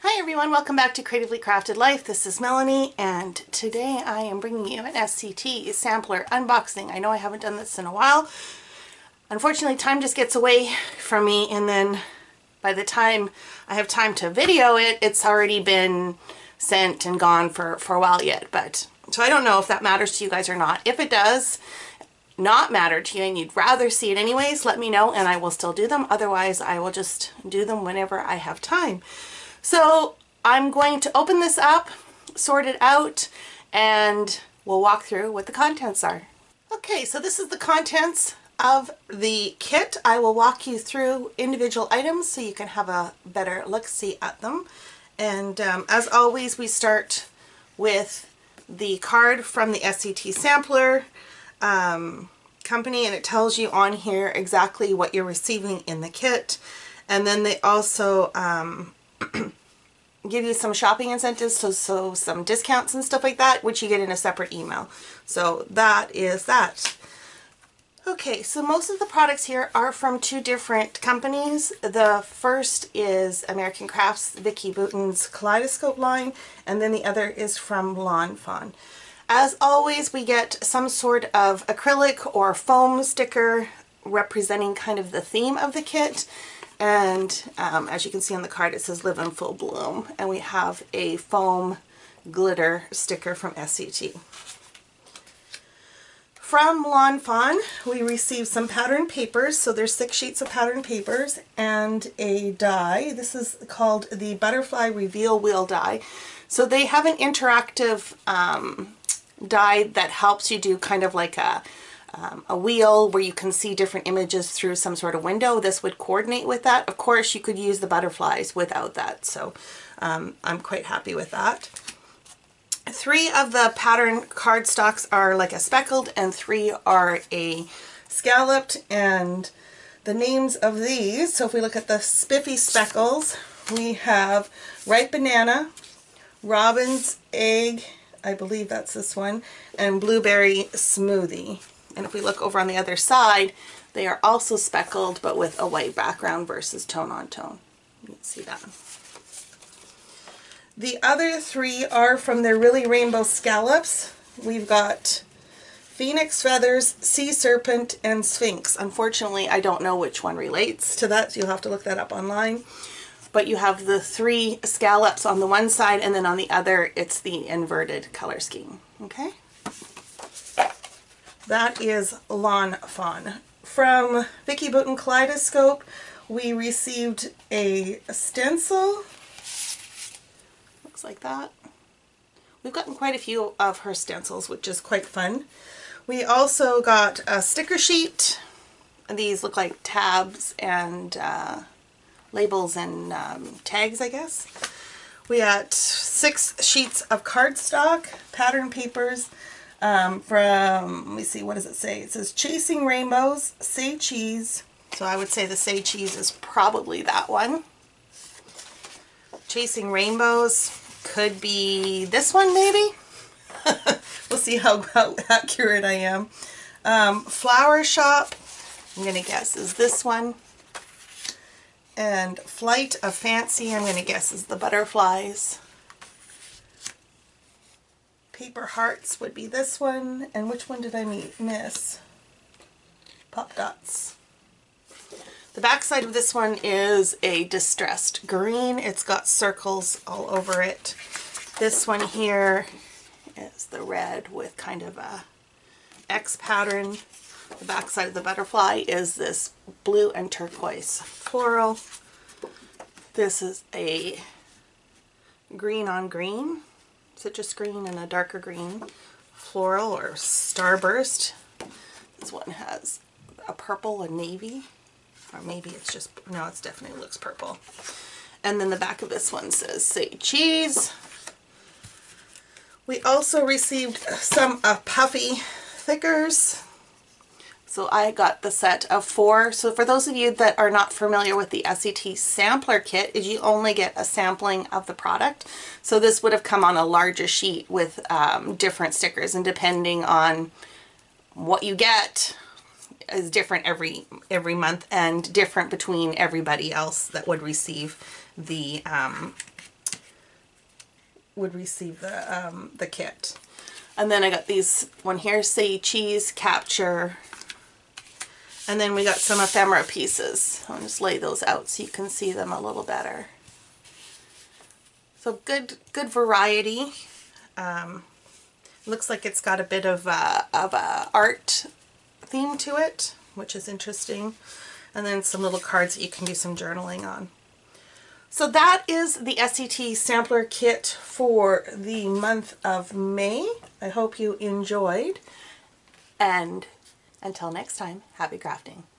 Hi everyone, welcome back to Creatively Crafted Life. This is Melanie, and today I am bringing you an SCT Sampler unboxing. I know I haven't done this in a while. Unfortunately, time just gets away from me, and then by the time I have time to video it, it's already been sent and gone for a while yet. So I don't know if that matters to you guys or not. If it does not matter to you and you'd rather see it anyways, let me know and I will still do them. Otherwise, I will just do them whenever I have time. So I'm going to open this up, sort it out, and we'll walk through what the contents are. Okay, so this is the contents of the kit. I will walk you through individual items so you can have a better look-see at them. And as always, we start with the card from the SCT Sampler company, and it tells you on here exactly what you're receiving in the kit. And then they also give you some shopping incentives, so some discounts and stuff like that, which you get in a separate email. So that is that. Okay, so most of the products here are from two different companies. The first is American Crafts Vicki Boutin's Kaleidoscope line, and then the other is from Fawn. As always, we get some sort of acrylic or foam sticker representing kind of the theme of the kit. And as you can see on the card, it says Live in Full Bloom. And we have a foam glitter sticker from SCT. From Fawn, we received some pattern papers. So there's 6 sheets of pattern papers and a die. This is called the Butterfly Reveal Wheel die. So they have an interactive die that helps you do kind of like a wheel where you can see different images through some sort of window. This would coordinate with that. Of course, you could use the butterflies without that, so I'm quite happy with that. 3 of the pattern cardstocks are like a speckled and 3 are a scalloped, and the names of these, so if we look at the spiffy speckles, we have Ripe Banana, Robin's Egg, I believe that's this one, and Blueberry Smoothie. And if we look over on the other side, they are also speckled, but with a white background versus tone on tone. You can see that. The other 3 are from their Really Rainbow Scallops. We've got Phoenix Feathers, Sea Serpent, and Sphinx. Unfortunately, I don't know which one relates to that, so you'll have to look that up online. But you have the 3 scallops on the one side, and then on the other, it's the inverted color scheme. Okay? That is Fawn. From Vicki Boutin Kaleidoscope, we received a stencil. Looks like that. We've gotten quite a few of her stencils, which is quite fun. We also got a sticker sheet. These look like tabs and labels and tags, I guess. We got 6 sheets of cardstock, pattern papers, from, let me see, what does it say? It says Chasing Rainbows, Say Cheese. So I would say the Say Cheese is probably that one. Chasing Rainbows could be this one, maybe? We'll see how accurate I am. Flower Shop, I'm going to guess is this one. And Flight of Fancy, I'm going to guess is the butterflies. Paper Hearts would be this one. And which one did I miss? Pop Dots. The back side of this one is a distressed green. It's got circles all over it. This one here is the red with kind of a X pattern. The back side of the butterfly is this blue and turquoise floral. This is a green on green, citrus green and a darker green floral or starburst. This one has a purple and navy, or maybe it's just, no, it definitely looks purple. And then the back of this one says Say Cheese. We also received some puffy thickers. So I got the set of 4. So for those of you that are not familiar with the SCT Sampler kit, is you only get a sampling of the product. So this would have come on a larger sheet with different stickers, and depending on what you get is different every month and different between everybody else that would receive the would receive the kit. And then I got these one here, say cheese capture. And then we got some ephemera pieces. I'll just lay those out so you can see them a little better. So good variety. Looks like it's got a bit of a art theme to it, which is interesting. And then some little cards that you can do some journaling on. So that is the SCT Sampler kit for the month of May. I hope you enjoyed. And until next time, happy crafting.